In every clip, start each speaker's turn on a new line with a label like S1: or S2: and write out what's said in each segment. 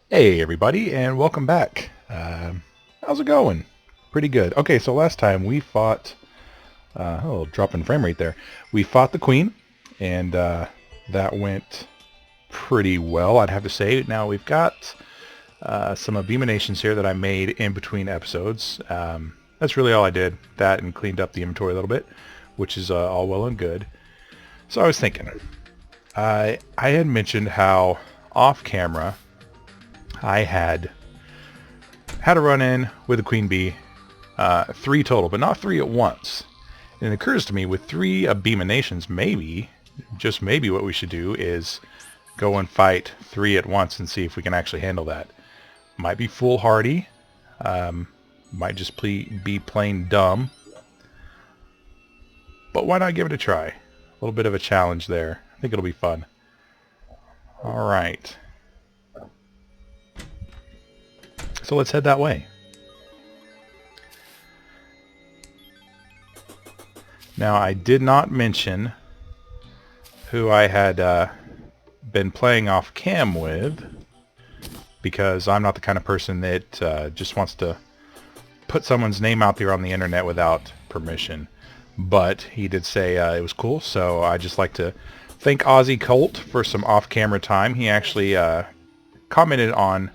S1: Hey everybody, and welcome back. How's it going? Pretty good. Okay, so last time we fought, oh, drop in frame rate there. We fought the Queen, and that went pretty well, I'd have to say. Now we've got some abominations here that I made in between episodes. That's really all I did. That and cleaned up the inventory a little bit, which is all well and good. So I was thinking, I had mentioned how off camera I had a run-in with a queen bee, three total, but not three at once. And it occurs to me with three abominations, maybe, just maybe what we should do is go and fight three at once and see if we can actually handle that. Might be foolhardy, might just be plain dumb, but why not give it a try? A little bit of a challenge there. I think it'll be fun. Alright. So let's head that way. Now, I did not mention who I had been playing off cam with, because I'm not the kind of person that just wants to put someone's name out there on the internet without permission. But he did say it was cool, so I just like to thank Aussie Colt for some off-camera time. He actually commented on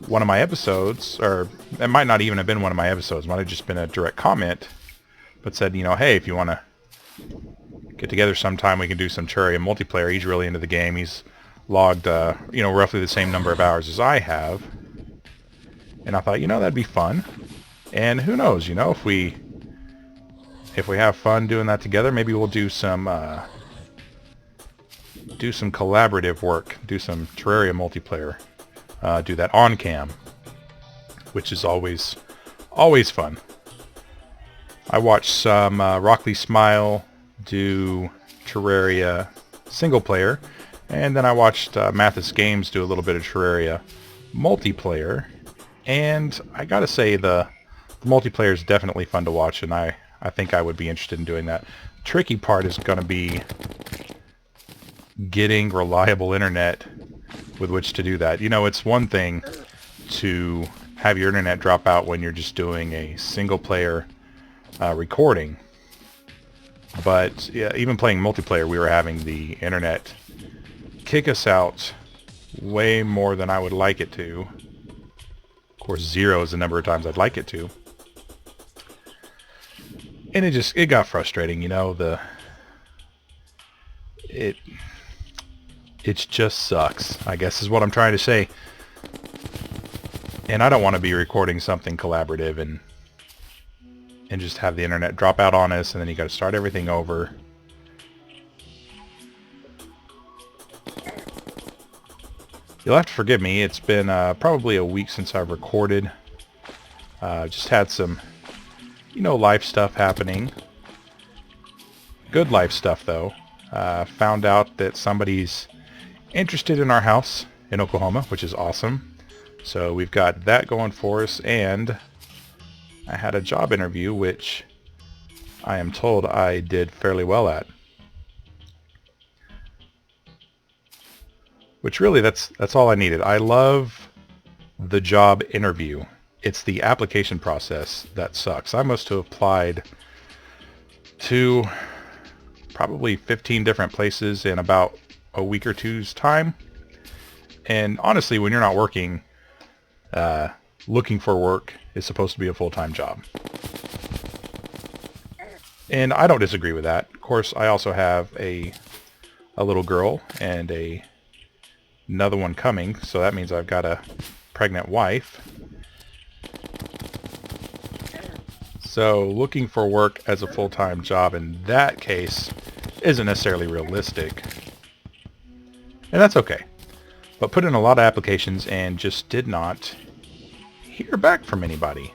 S1: one of my episodes, or it might not even have been one of my episodes, it might have just been a direct comment, but said, hey, if you want to get together sometime, we can do some Terraria multiplayer. He's really into the game. He's logged, roughly the same number of hours as I have. And I thought, that'd be fun. And who knows, if we have fun doing that together, maybe we'll do some collaborative work, do some Terraria multiplayer, do that on cam, which is always fun. I watched some Rockley Smile do Terraria single player, and then I watched Mathis Games do a little bit of Terraria multiplayer, and I gotta say the multiplayer is definitely fun to watch, and I think I would be interested in doing that. Tricky part is going to be getting reliable internet with which to do that. It's one thing to have your internet drop out when you're just doing a single player recording, but yeah, even playing multiplayer, we were having the internet kick us out way more than I would like it to. Of course, 0 is the number of times I'd like it to. And it got frustrating, it just sucks, I guess is what I'm trying to say. And I don't want to be recording something collaborative and just have the internet drop out on us, and then you got to start everything over. You'll have to forgive me. It's been probably a week since I've recorded. Just had some, life stuff happening. Good life stuff, though. Found out that somebody's interested in our house in Oklahoma, which is awesome. So we've got that going for us, and I had a job interview, which I am told I did fairly well at. Which really, that's all I needed. I love the job interview. It's the application process that sucks. I must have applied to probably 15 different places in about a week or two's time. And honestly, when you're not working, looking for work is supposed to be a full-time job. And I don't disagree with that. Of course, I also have a little girl and another one coming, so that means I've got a pregnant wife. So looking for work as a full-time job in that case isn't necessarily realistic. And that's okay. But put in a lot of applications and just did not hear back from anybody.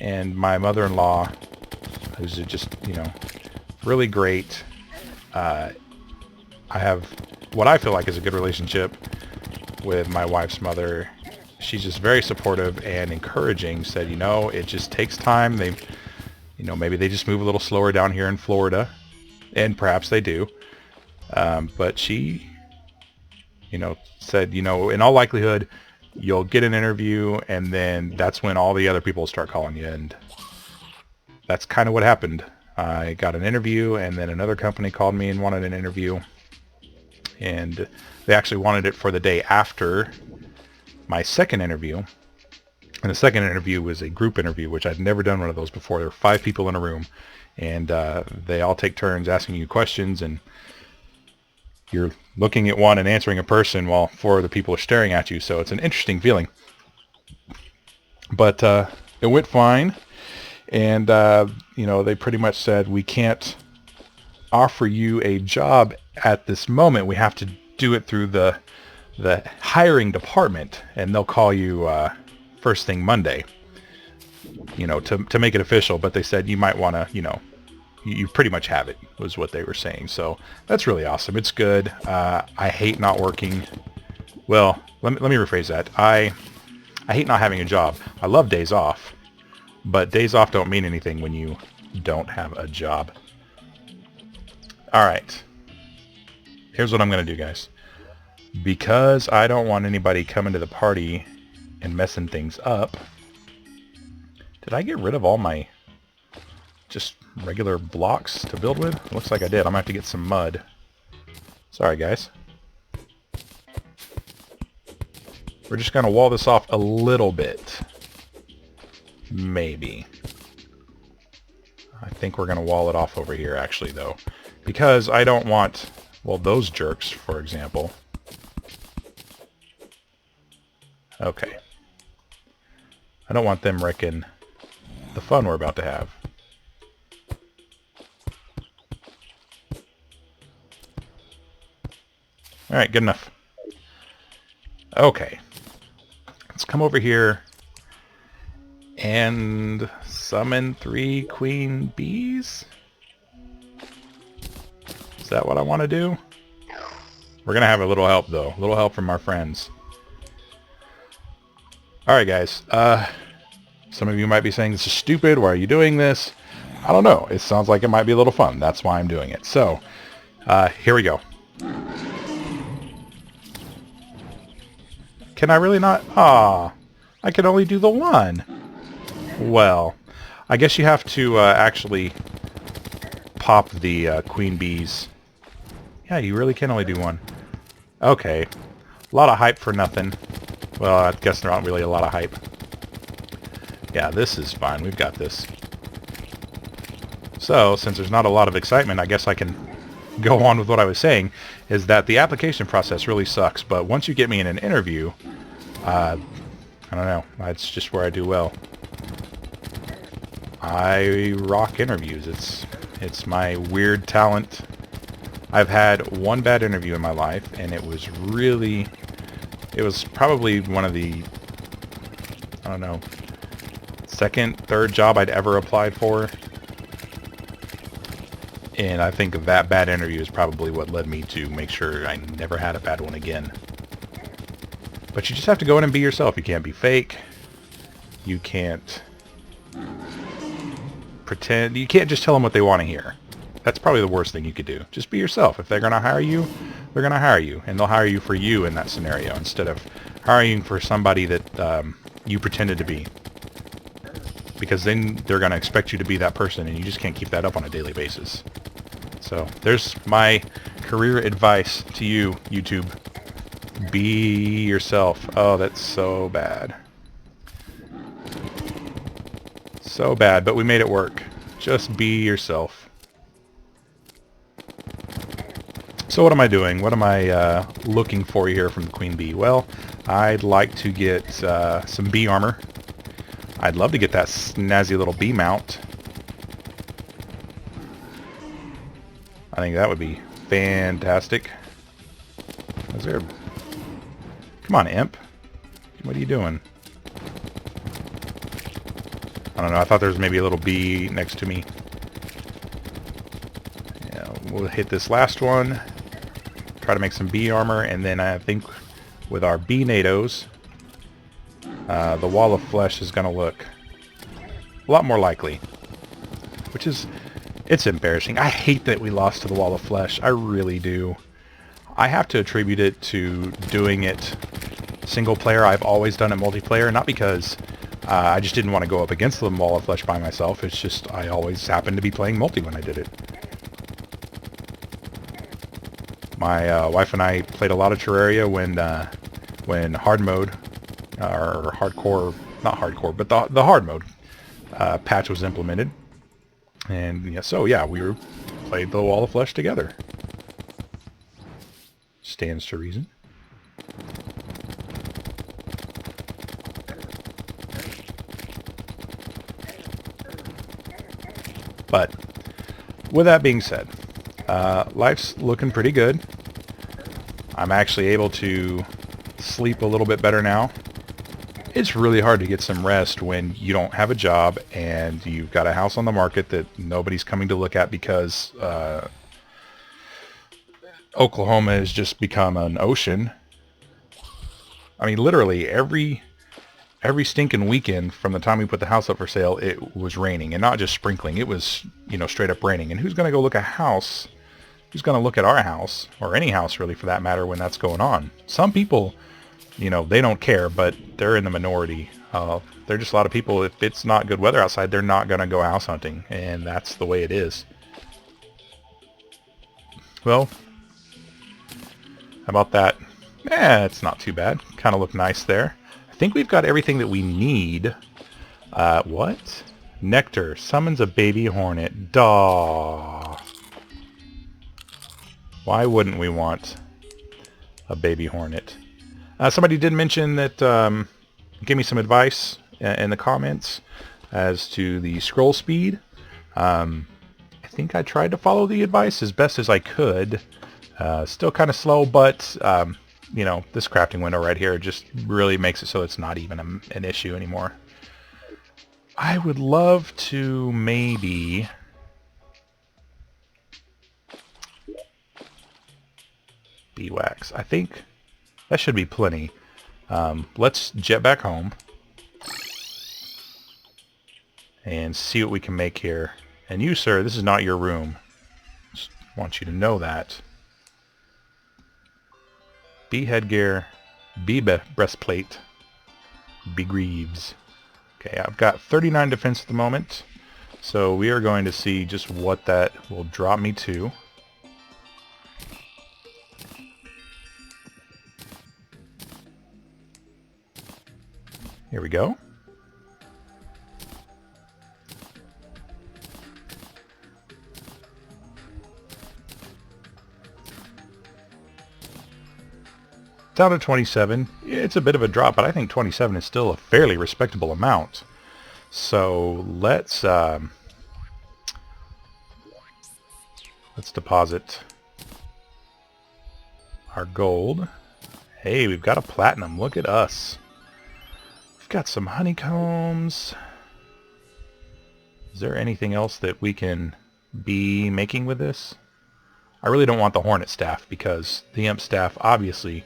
S1: And my mother-in-law, who's just, really great. I have what I feel like is a good relationship with my wife's mother. She's just very supportive and encouraging. Said, it just takes time. Maybe they just move a little slower down here in Florida, and perhaps they do. But she said, in all likelihood, you'll get an interview, and then that's when all the other people will start calling you. And that's kind of what happened. I got an interview, and then another company called me and wanted an interview. And they actually wanted it for the day after my second interview. And the second interview was a group interview, which I'd never done one of those before. There were 5 people in a room, and they all take turns asking you questions, and you're looking at one and answering a person while 4 other people are staring at you. So it's an interesting feeling. But it went fine, and they pretty much said, we can't offer you a job at this moment. We have to do it through the hiring department, and they'll call you first thing Monday, to make it official. But they said you might want to, you pretty much have it, was what they were saying. So that's really awesome. It's good. I hate not working. Well, let me rephrase that. I hate not having a job. I love days off, but days off don't mean anything when you don't have a job. All right. Here's what I'm going to do, guys. Because I don't want anybody coming to the party and messing things up. Did I get rid of all my just regular blocks to build with? It looks like I did. I'm going to have to get some mud. Sorry, guys. We're just going to wall this off a little bit. Maybe. I think we're going to wall it off over here, actually, though. Because I don't want, well, those jerks, for example. Okay. I don't want them wrecking the fun we're about to have. Alright, good enough. Okay. Let's come over here and summon 3 queen bees. Is that what I want to do? We're going to have a little help, though. A little help from our friends. Alright, guys. Some of you might be saying, this is stupid. Why are you doing this? I don't know. It sounds like it might be a little fun. That's why I'm doing it. So, here we go. Can I really not? Ah, I can only do the one. Well, I guess you have to actually pop the queen bees. Yeah, you really can only do one. Okay. A lot of hype for nothing. Well, I guess there aren't really a lot of hype. Yeah, this is fine. We've got this. So, since there's not a lot of excitement, I guess I can go on with what I was saying, is that the application process really sucks, but once you get me in an interview, I don't know, that's just where I do well. I rock interviews. It's my weird talent. I've had one bad interview in my life, and it was probably one of the, I don't know, second, third job I'd ever applied for. And I think that bad interview is probably what led me to make sure I never had a bad one again. But you just have to go in and be yourself. You can't be fake. You can't pretend. You can't just tell them what they want to hear. That's probably the worst thing you could do. Just be yourself. If they're going to hire you, they're going to hire you. And they'll hire you for you in that scenario instead of hiring for somebody that you pretended to be. Because then they're going to expect you to be that person, and you just can't keep that up on a daily basis. So there's my career advice to you, YouTube. Be yourself. Oh, that's so bad. So bad, but we made it work. Just be yourself. So what am I doing? What am I looking for here from the queen bee? Well, I'd like to get some bee armor. I'd love to get that snazzy little bee mount. I think that would be fantastic. Is there... Come on, imp. What are you doing? I don't know. I thought there was maybe a little bee next to me. Yeah, we'll hit this last one. Try to make some bee armor, and then I think with our bee nados, the wall of flesh is going to look a lot more likely. Which is... It's embarrassing. I hate that we lost to the wall of flesh. I really do. I have to attribute it to doing it single player. I've always done it multiplayer, not because I just didn't want to go up against the Wall of Flesh by myself. It's just I always happened to be playing multi when I did it. My wife and I played a lot of Terraria when hard mode, or hardcore, not hardcore, but the hard mode patch was implemented. And yeah, so yeah, we played the Wall of Flesh together. Stands to reason. But with that being said, life's looking pretty good. I'm actually able to sleep a little bit better now. It's really hard to get some rest when you don't have a job and you've got a house on the market that nobody's coming to look at because Oklahoma has just become an ocean. I mean, literally every stinking weekend from the time we put the house up for sale, it was raining, and not just sprinkling. It was, you know, straight up raining. And who's going to go look at a house? Who's going to look at our house, or any house really for that matter, when that's going on? Some people, you know, they don't care, but they're in the minority. They're just a lot of people, if it's not good weather outside, they're not going to go house hunting, and that's the way it is. Well, how about that? It's not too bad. Kind of look nice there. I think we've got everything that we need. What? Nectar summons a baby hornet. Daw. Why wouldn't we want a baby hornet? Somebody did mention that, give me some advice in the comments as to the scroll speed. I think I tried to follow the advice as best as I could. Still kind of slow, but you know, this crafting window right here just really makes it so it's not even an issue anymore. I would love to maybe... beeswax. I think that should be plenty. Let's jet back home and see what we can make here. And you, sir, this is not your room. Just want you to know that. Bee headgear, bee breastplate, bee greaves. Okay, I've got 39 defense at the moment, so we are going to see just what that will drop me to. Here we go. Down to 27. It's a bit of a drop, but I think 27 is still a fairly respectable amount. So let's deposit our gold. Hey, we've got a platinum. Look at us. We've got some honeycombs. Is there anything else that we can be making with this? I really don't want the hornet staff because the imp staff obviously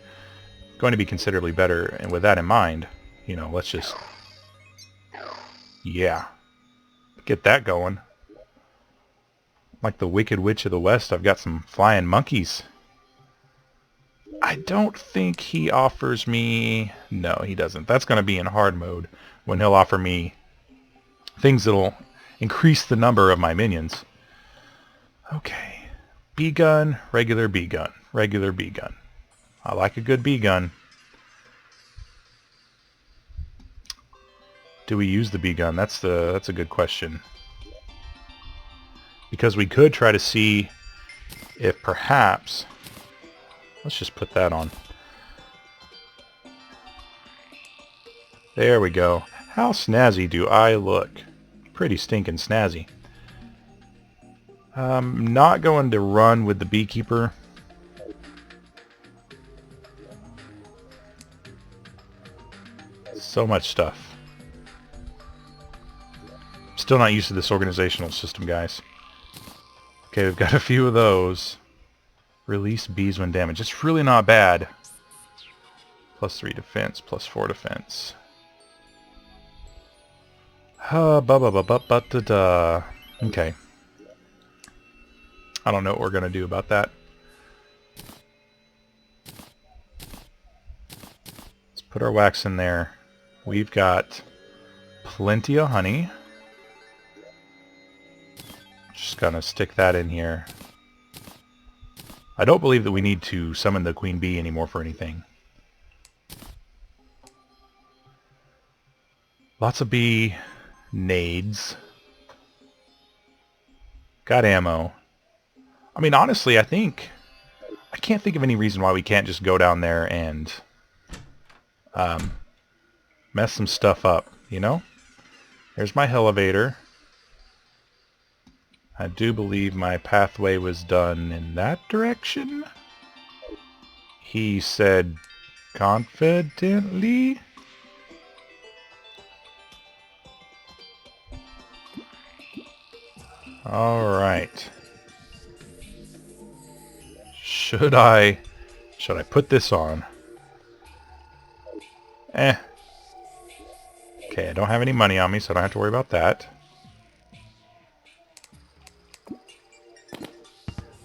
S1: going to be considerably better, and with that in mind, you know, let's just, yeah, get that going. Like the Wicked Witch of the West, I've got some flying monkeys. I don't think he offers me... No, he doesn't. That's going to be in hard mode when he'll offer me things that'll increase the number of my minions. Okay. Bee gun, regular bee gun, regular bee gun. I like a good bee gun. Do we use the bee gun? That's a good question. Because we could try to see if perhaps... Let's just put that on. There we go. How snazzy do I look? Pretty stinking snazzy. I'm not going to run with the beekeeper. So much stuff. Still not used to this organizational system, guys. Okay, we've got a few of those. Release bees when damaged. It's really not bad. +3 defense, +4 defense. Okay. I don't know what we're going to do about that. Put our wax in there. We've got plenty of honey. Just gonna stick that in here. I don't believe that we need to summon the queen bee anymore for anything. Lots of bee nades. Got ammo. I mean, honestly, I can't think of any reason why we can't just go down there and mess some stuff up, you know? There's my elevator. I do believe my pathway was done in that direction. He said confidently. Alright. Should I put this on? Okay, I don't have any money on me, so I don't have to worry about that.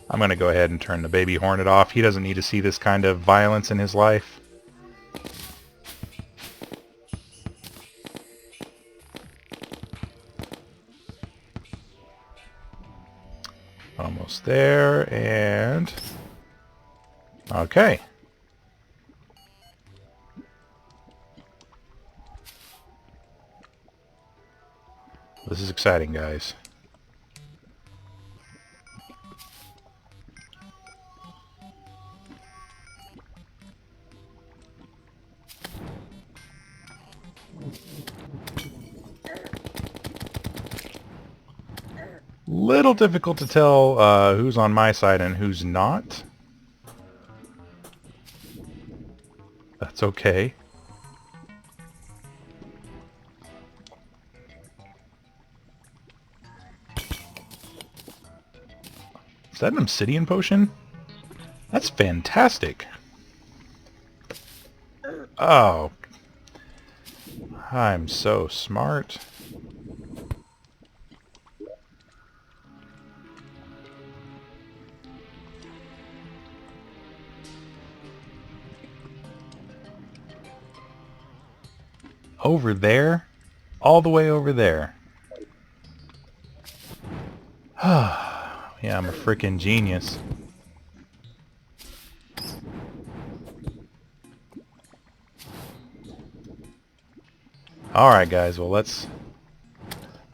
S1: I'm going to go ahead and turn the baby hornet off. He doesn't need to see this kind of violence in his life. Almost there, and... okay. This is exciting, guys. Little difficult to tell who's on my side and who's not. That's okay. Is that an obsidian potion? That's fantastic. Oh. I'm so smart. Over there? All the way over there. Yeah, I'm a freaking genius. Alright guys, well let's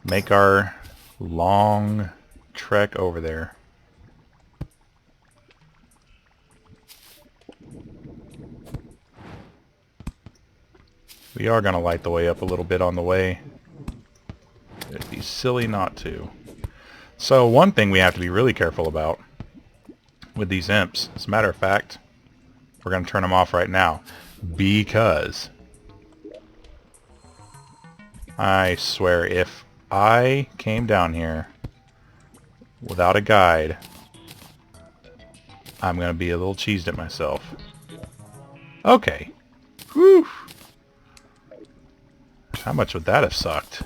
S1: make our long trek over there. We are going to light the way up a little bit on the way. It'd be silly not to. So one thing we have to be really careful about with these imps, as a matter of fact, we're going to turn them off right now, because I swear if I came down here without a guide, I'm going to be a little cheesed at myself. Okay. Whew. How much would that have sucked?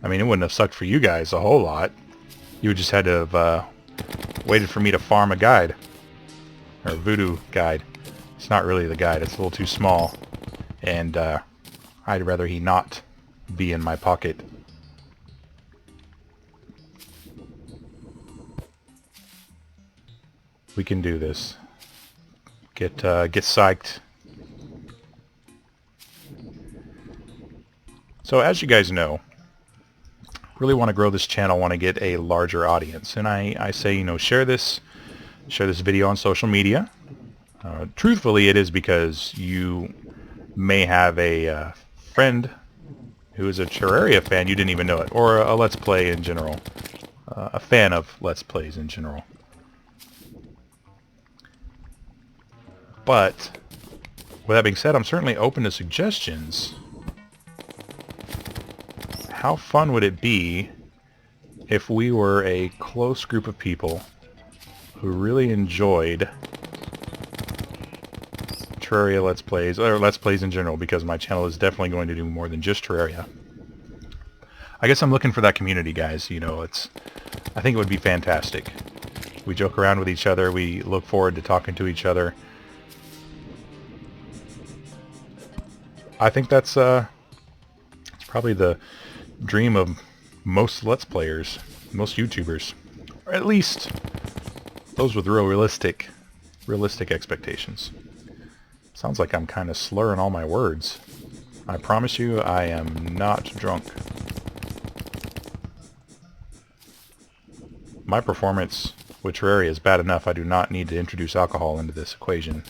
S1: I mean, it wouldn't have sucked for you guys a whole lot. You would just had to have waited for me to farm a guide. Or a voodoo guide. It's not really the guide, it's a little too small. And I'd rather he not be in my pocket. We can do this. Get psyched. So as you guys know, really want to grow this channel, want to get a larger audience, and I say, you know, share this video on social media. Truthfully, it is because you may have a friend who is a Terraria fan, you didn't even know it, or a Let's Play in general, a fan of Let's Plays in general. But with that being said, I'm certainly open to suggestions. How fun would it be if we were a close group of people who really enjoyed Terraria Let's Plays, or Let's Plays in general, because my channel is definitely going to do more than just Terraria. I guess I'm looking for that community, guys. You know, I think it would be fantastic. We joke around with each other, we look forward to talking to each other, I think that's it's probably the dream of most Let's Players, most YouTubers, or at least those with realistic expectations. Sounds like I'm kind of slurring all my words. I promise you I am not drunk. My performance with Terraria is bad enough. I do not need to introduce alcohol into this equation.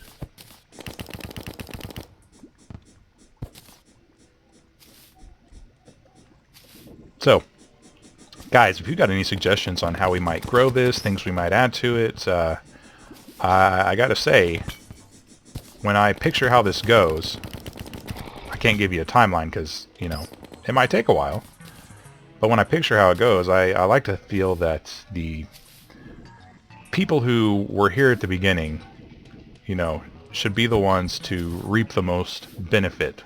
S1: So, guys, if you've got any suggestions on how we might grow this, things we might add to it, I gotta say, when I picture how this goes, I can't give you a timeline because, you know, it might take a while. But when I picture how it goes, I like to feel that the people who were here at the beginning, you know, should be the ones to reap the most benefit.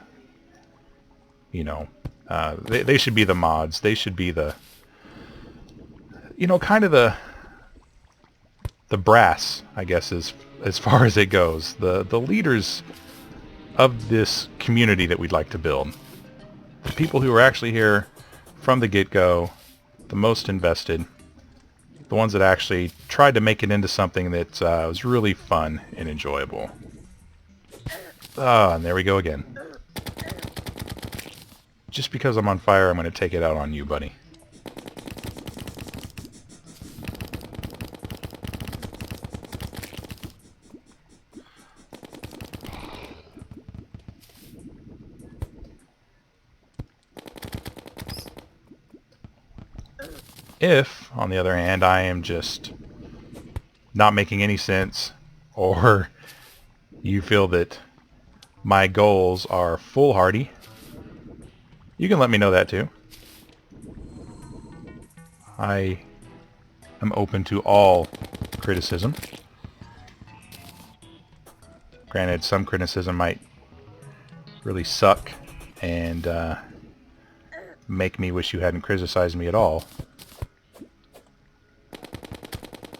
S1: You know, they should be the mods. They should be the, you know, kind of the brass, I guess, as far as it goes. The leaders of this community that we'd like to build. The people who are actually here from the get-go, the most invested, the ones that actually tried to make it into something that was really fun and enjoyable. And there we go again. Just because I'm on fire, I'm going to take it out on you, buddy. If, on the other hand, I am just not making any sense, or you feel that my goals are foolhardy, you can let me know that too. I am open to all criticism. Granted, some criticism might really suck and make me wish you hadn't criticized me at all.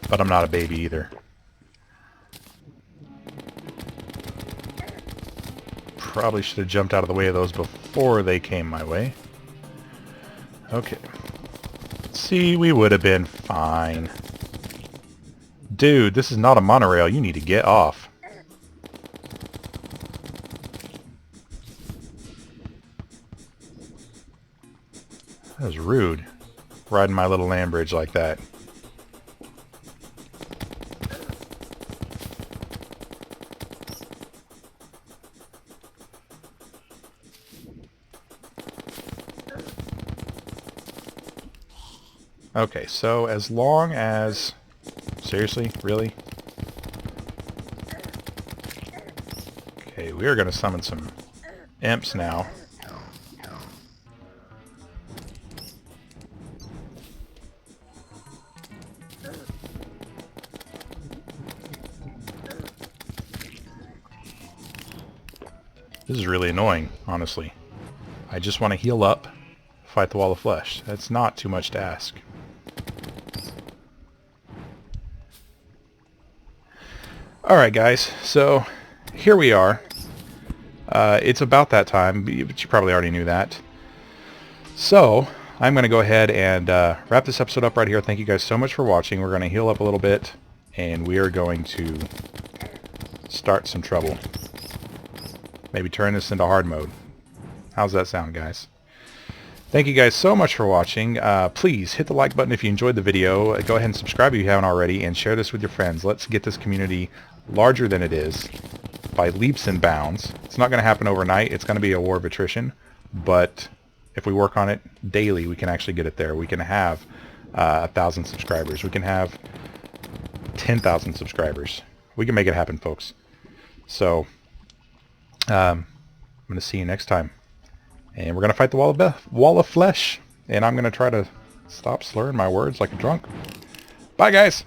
S1: But I'm not a baby either. Probably should have jumped out of the way of those before they came my way. Okay. See, we would have been fine. Dude, this is not a monorail. You need to get off. That was rude. Riding my little land bridge like that. Okay, so as long as... Seriously? Really? Okay, we are going to summon some imps now. This is really annoying, honestly. I just want to heal up, fight the wall of flesh. That's not too much to ask. Alright guys, so here we are. It's about that time, but you probably already knew that. So, I'm going to go ahead and wrap this episode up right here. Thank you guys so much for watching. We're going to heal up a little bit, and we are going to start some trouble. Maybe turn this into hard mode. How's that sound, guys? Thank you guys so much for watching. Please hit the like button if you enjoyed the video. Go ahead and subscribe if you haven't already, and share this with your friends. Let's get this community larger than it is by leaps and bounds. It's not going to happen overnight. It's going to be a war of attrition, but if we work on it daily, we can actually get it there. We can have 1,000 subscribers. We can have 10,000 subscribers. We can make it happen, folks. So, I'm going to see you next time. And we're going to fight the wall of flesh. And I'm going to try to stop slurring my words like a drunk. Bye, guys.